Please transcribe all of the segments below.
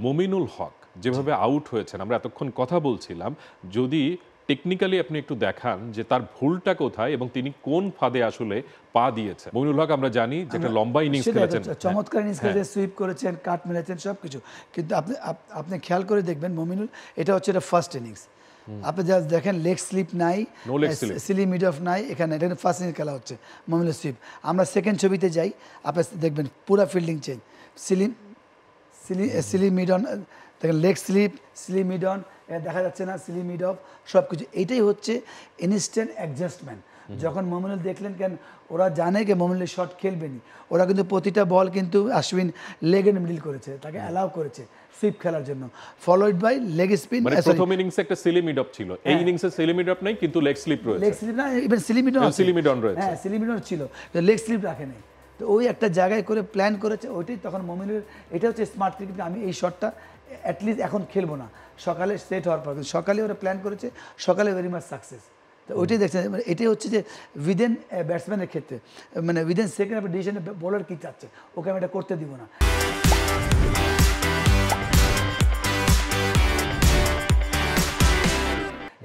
মমিনুল হক যেভাবে আউট হয়েছেন, আমরা এতক্ষণ কথা বলছিলাম, যদি টেকনিক্যালি আপনি একটু দেখান যে তার ভুলটা কোথায় এবং তিনি কোন ফাঁদে আসলে পা দিয়েছেন। মমিনুল হক আমরা জানি যে একটা লম্বা ইনিংস খেলেছেন, চমৎকার ইনিংস খেলেছেন, সুইপ করেছেন, কাট মেরেছেন, সবকিছু। কিন্তু আপনি খেয়াল করে দেখবেন মমিনুল, এটা হচ্ছে এটা ফার্স্ট ইনিংস। আপনি যা দেখেন লেগ স্লিপ নাই, সিলি মিড অফ নাই, এখানে এটা ফার্স্ট ইনিংস খেলা হচ্ছে মমিনুল সুইপ। আমরা সেকেন্ড ছবিতে যাই, আপনি দেখবেন পুরো fielding change, silly mid on, দেখেন leg slip, silly mid on, দেখা যাচ্ছে না, সিলি মিড অফ, সব কিছু। এইটাই হচ্ছে ইনস্ট্যান্ট অ্যাডজাস্টমেন্ট। যখন মমিনুল দেখলেন, কেন ওরা জানে যে মমিনুলের শট খেলবেনি, ওরা কিন্তু প্রতিটা বল কিন্তু আশ্বিন লেগ এন্ড মিডল করেছে, তাকে অ্যালাউ করেছে সুইপ খেলার জন্য, ফলোড বাই লেগ স্পিন। মানে প্রথম ইনিংসে একটা সিলি মিড অফ ছিল, এই ইনিংসে সিলি মিড অফ নাই কিন্তু লেগ স্লিপ রয়েছে। লেগ স্লিপ না, ইভেন সিলি মিড অন রয়েছে, হ্যাঁ সিলি মিড অন ছিল, লেগ স্লিপ রাখেনি। তো ওই একটা জায়গায় করে প্ল্যান করেছে, ওইটাই তখন মমিনুলের, এটা হচ্ছে স্মার্ট ক্রিকেট। আমি এই শটটা অ্যাটলিস্ট এখন খেলবো না, সকালে সেট হওয়ার পর, সকালে ওরা প্ল্যান করেছে, সকালে ভেরি মাচ সাকসেস। তো ওইটাই দেখছেন, মানে এটাই হচ্ছে যে উইদিন ব্যাটসম্যানের ক্ষেত্রে, মানে উইদিন সেকেন্ড অফ ডিসিশনে বোলার কী চাচ্ছে, ওকে আমি এটা করতে দিব না।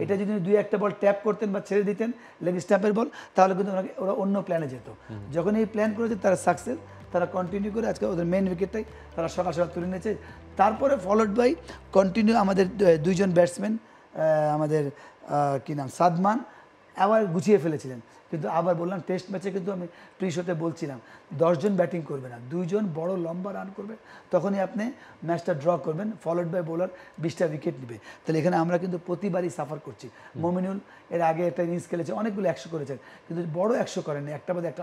এটা যদি দুই একটা বল ট্যাপ করতেন বা ছেড়ে দিতেন লেগ স্ট্যাম্পের বল, তাহলে কিন্তু ওরা অন্য প্ল্যানে যেত। যখন এই প্ল্যান করেছে তারা সাকসেস, তারা কন্টিনিউ করে আজকে ওদের মেন উইকেটটাই তারা সকাল সকাল তুলে নিয়েছে। তারপরে ফলোড বাই কন্টিনিউ আমাদের দুইজন ব্যাটসম্যান, আমাদের কী নাম, সাদমান, আবার গুছিয়ে ফেলেছিলেন। কিন্তু আবার বললাম, টেস্ট ম্যাচে কিন্তু আমি প্রি শোতে বলছিলাম 10 জন ব্যাটিং করবে না, 2 জন বড় লম্বা রান করবে, তখনই আপনি ম্যাচটা ড্র করবেন। ফলোড বাই বোলার 20টা উইকেট নেবে। তাহলে এখানে আমরা কিন্তু প্রতিবারই সাফার করছি। মমিনুল এর আগে একটা ইনিংস খেলেছে, অনেকগুলো 100 করেছেন, কিন্তু বড় 100 করেননি, একটা বাদে একটা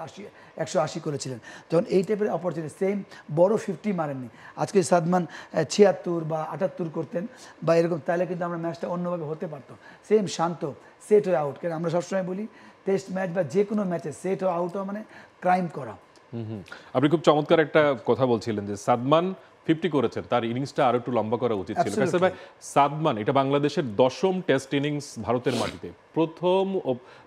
180 করেছিলেন। তখন এই টাইপের অপরচুনিটি, সেম বড় 50 মারেননি। আজকে সাদমান 76 বা 78 করতেন বা এরকম, তাহলে কিন্তু আমরা ম্যাচটা অন্যভাবে হতে পারতো। সেম শান্ত সেট হয়ে আউট, কারণ আমরা সবসময় বলি টেস্ট ম্যাচ বা যে কোনো ম্যাচে সেট হয়ে আউট হওয়া মানে ক্রাইম করা। আপনি খুব চমৎকার একটা কথা বলছিলেন যে সাদমান 50 করেছেন, তার ইনিংসটা আরো একটু লম্বা করা উচিত ছিল। কাসের ভাই, সাদমান এটা বাংলাদেশের 10ম টেস্ট ইনিংস ভারতের মাটিতে, প্রথম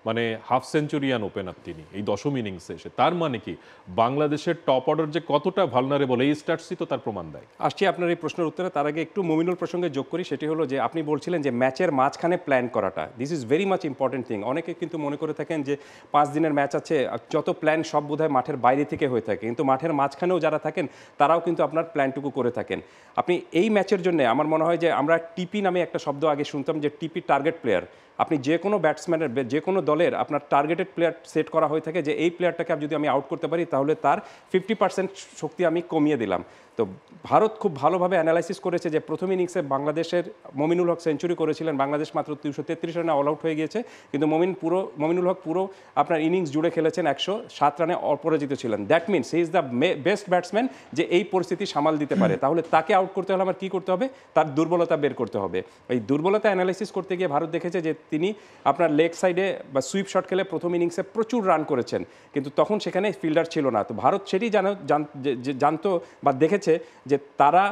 মানে হাফ সেঞ্চুরিয়ান ওপেনার তিনি এই 10ম ইনিংসে এসে। তার মানে কি বাংলাদেশের টপ অর্ডার যে কতটা ভালনারেবল, এই স্টার্টসই তো তার প্রমাণ দেয়। আসছি আপনার এই প্রশ্নের উত্তরে, তার আগে একটু মমিনুল প্রসঙ্গে যোগ করি। সেটি হলো যে আপনি বলছিলেন যে ম্যাচের মাঝখানে প্ল্যান করাটা, this is very much important thing. অনেকে কিন্তু মনে করে থাকেন যে 5 দিনের ম্যাচ আছে, যত প্ল্যান সব বোধহয় মাঠের বাইরে থেকে হয়ে থাকে, কিন্তু মাঠের মাঝখানেও যারা থাকেন তারাও কিন্তু আপনার প্ল্যানটুকু করে থাকেন। আপনি এই ম্যাচের জন্য আমার মনে হয় যে আমরা টিপি নামে একটা শব্দ আগে শুনতাম, যে টিপি টার্গেট প্লেয়ার। আপনি যে কোনো ব্যাটসম্যানের, যে কোনো দলের আপনার টার্গেটেড প্লেয়ার সেট করা হয়ে থাকে, যে এই প্লেয়ারটাকে যদি আমি আউট করতে পারি তাহলে তার 50% শক্তি আমি কমিয়ে দিলাম। তো ভারত খুব ভালোভাবে অ্যানালাইসিস করেছে যে প্রথম ইনিংসে বাংলাদেশের মমিনুল হক সেঞ্চুরি করেছিলেন, বাংলাদেশ মাত্র 233 রানে অল আউট হয়ে গিয়েছে, কিন্তু মমিনুল হক পুরো আপনার ইনিংস জুড়ে খেলেছেন, 107 রানে অপরাজিত ছিলেন। That means he is the best batsman যে এই পরিস্থিতি সামাল দিতে পারে। তাহলে তাকে আউট করতে হলে আমার কী করতে হবে, তার দুর্বলতা বের করতে হবে। এই দুর্বলতা অ্যানালাইসিস করতে গিয়ে ভারত দেখেছে যে তিনি আপনার লেগ সাইডে বা সুইপ শট খেলে প্রথম ইনিংসে প্রচুর রান করেছেন, কিন্তু তখন সেখানে ফিল্ডার ছিল না। তো ভারত সেটি জানতো বা দেখেছে যে তারা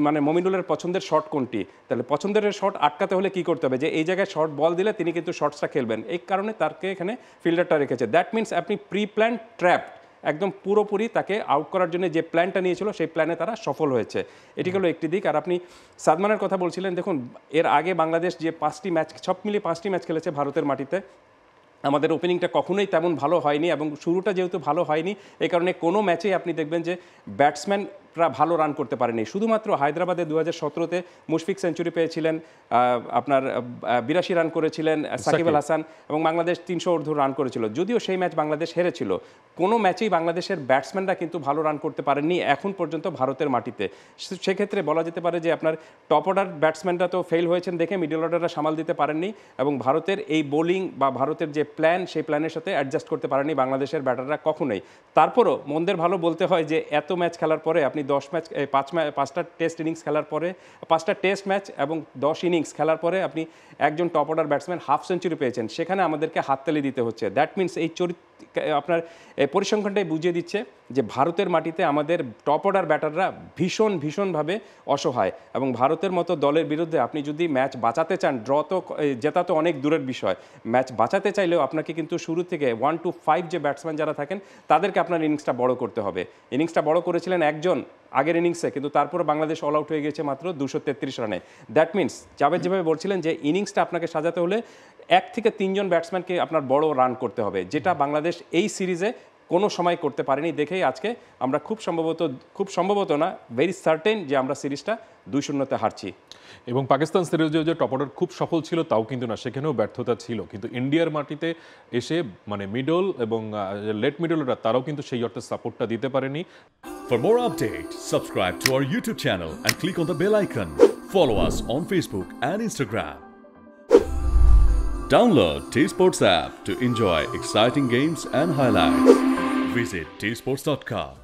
মানে মমিনুলের পছন্দের শট কোনটি, তাহলে পছন্দের শট আটকাতে হলে কি করতে হবে, যে এই জায়গায় শর্ট বল দিলে তিনি কিন্তু শর্টসটা খেলবেন, এই কারণে তাকে এখানে ফিল্ডারটা রেখেছে। দ্যাট মিনস আপনি প্রি প্ল্যান ট্র্যাপ, একদম পুরোপুরি তাকে আউট করার জন্য যে প্ল্যানটা নিয়েছিল সেই প্ল্যানে তারা সফল হয়েছে। এটি হলো একটি দিক। আর আপনি সাদমানের কথা বলছিলেন, দেখুন এর আগে বাংলাদেশ যে 5টি ম্যাচ, সব মিলিয়ে 5টি ম্যাচ খেলেছে ভারতের মাটিতে, আমাদের ওপেনিংটা কখনোই তেমন ভালো হয়নি, এবং শুরুটা যেহেতু ভালো হয়নি এই কারণে কোনো ম্যাচেই আপনি দেখবেন যে ব্যাটসম্যানরা ভালো রান করতে পারেনি। শুধুমাত্র হায়দ্রাবাদে 2017-তে মুশফিক সেঞ্চুরি পেয়েছিলেন, আপনার 82 রান করেছিলেন সাকিব আল হাসান, এবং বাংলাদেশ 300 ঊর্ধ্ব রান করেছিল। যদিও সেই ম্যাচ বাংলাদেশ হেরেছিল, কোনো ম্যাচেই বাংলাদেশের ব্যাটসম্যানরা কিন্তু ভালো রান করতে পারেননি এখন পর্যন্ত ভারতের মাটিতে। সেক্ষেত্রে বলা যেতে পারে যে আপনার টপ অর্ডার ব্যাটসম্যানরা তো ফেল হয়েছেন দেখে মিডল অর্ডাররা সামাল দিতে পারেননি, এবং ভারতের এই বোলিং বা ভারতের যে প্ল্যান সেই প্ল্যানের সাথে অ্যাডজাস্ট করতে পারেনি বাংলাদেশের ব্যাটাররা কখনোই। তারপরও মন্দের ভালো বলতে হয় যে এত ম্যাচ খেলার পরে আপনি 5টা টেস্ট ইনিংস খেলার পরে, 5টা টেস্ট ম্যাচ এবং 10 ইনিংস খেলার পরে আপনি একজন top order batsman half century পেয়েছেন, সেখানে আমাদেরকে হাততালি দিতে হচ্ছে। দ্যাট মিনস এই আপনার পরিসংখ্যানটাই বুঝিয়ে দিচ্ছে যে ভারতের মাটিতে আমাদের টপ অর্ডার ব্যাটাররা ভীষণভাবে অসহায়, এবং ভারতের মতো দলের বিরুদ্ধে আপনি যদি ম্যাচ বাঁচাতে চান, ড্র তো জেতা তো অনেক দূরের বিষয়, ম্যাচ বাঁচাতে চাইলেও আপনাকে কিন্তু শুরু থেকে 1 to 5 যে ব্যাটসম্যান যারা থাকেন তাদেরকে আপনার ইনিংসটা বড় করতে হবে। ইনিংসটা বড় করেছিলেন একজন আগের ইনিংসে, কিন্তু তারপরে বাংলাদেশ অল আউট হয়ে গেছে মাত্র 233 রানে। দ্যাট মিনস জাভেদ যেভাবে বলছিলেন যে ইনিংসটা আপনাকে সাজাতে হলে 1 থেকে 3 জন ব্যাটসম্যানকে আপনার বড় রান করতে হবে, যেটা বাংলাদেশ এই সিরিজে কোনো সময় করতে পারেনি। দেখেই আজকে আমরা খুব সম্ভবত না, ভেরি সার্টেন যে আমরা সিরিজটা 2-0 হারছি। এবং পাকিস্তান সিরিজে যে টপ অর্ডার খুব সফল ছিল তাও কিন্তু না, সেখানেও ব্যর্থতা ছিল, কিন্তু ইন্ডিয়ার মাটিতে এসে মানে মিডল এবং লেট মিডলরা তারাও কিন্তু সেই অর্থে সাপোর্টটা দিতে পারেনি। For more updates, subscribe to our YouTube channel and click on the bell icon. Follow us on Facebook and Instagram. Download T-Sports app to enjoy exciting games and highlights. Visit tsports.com.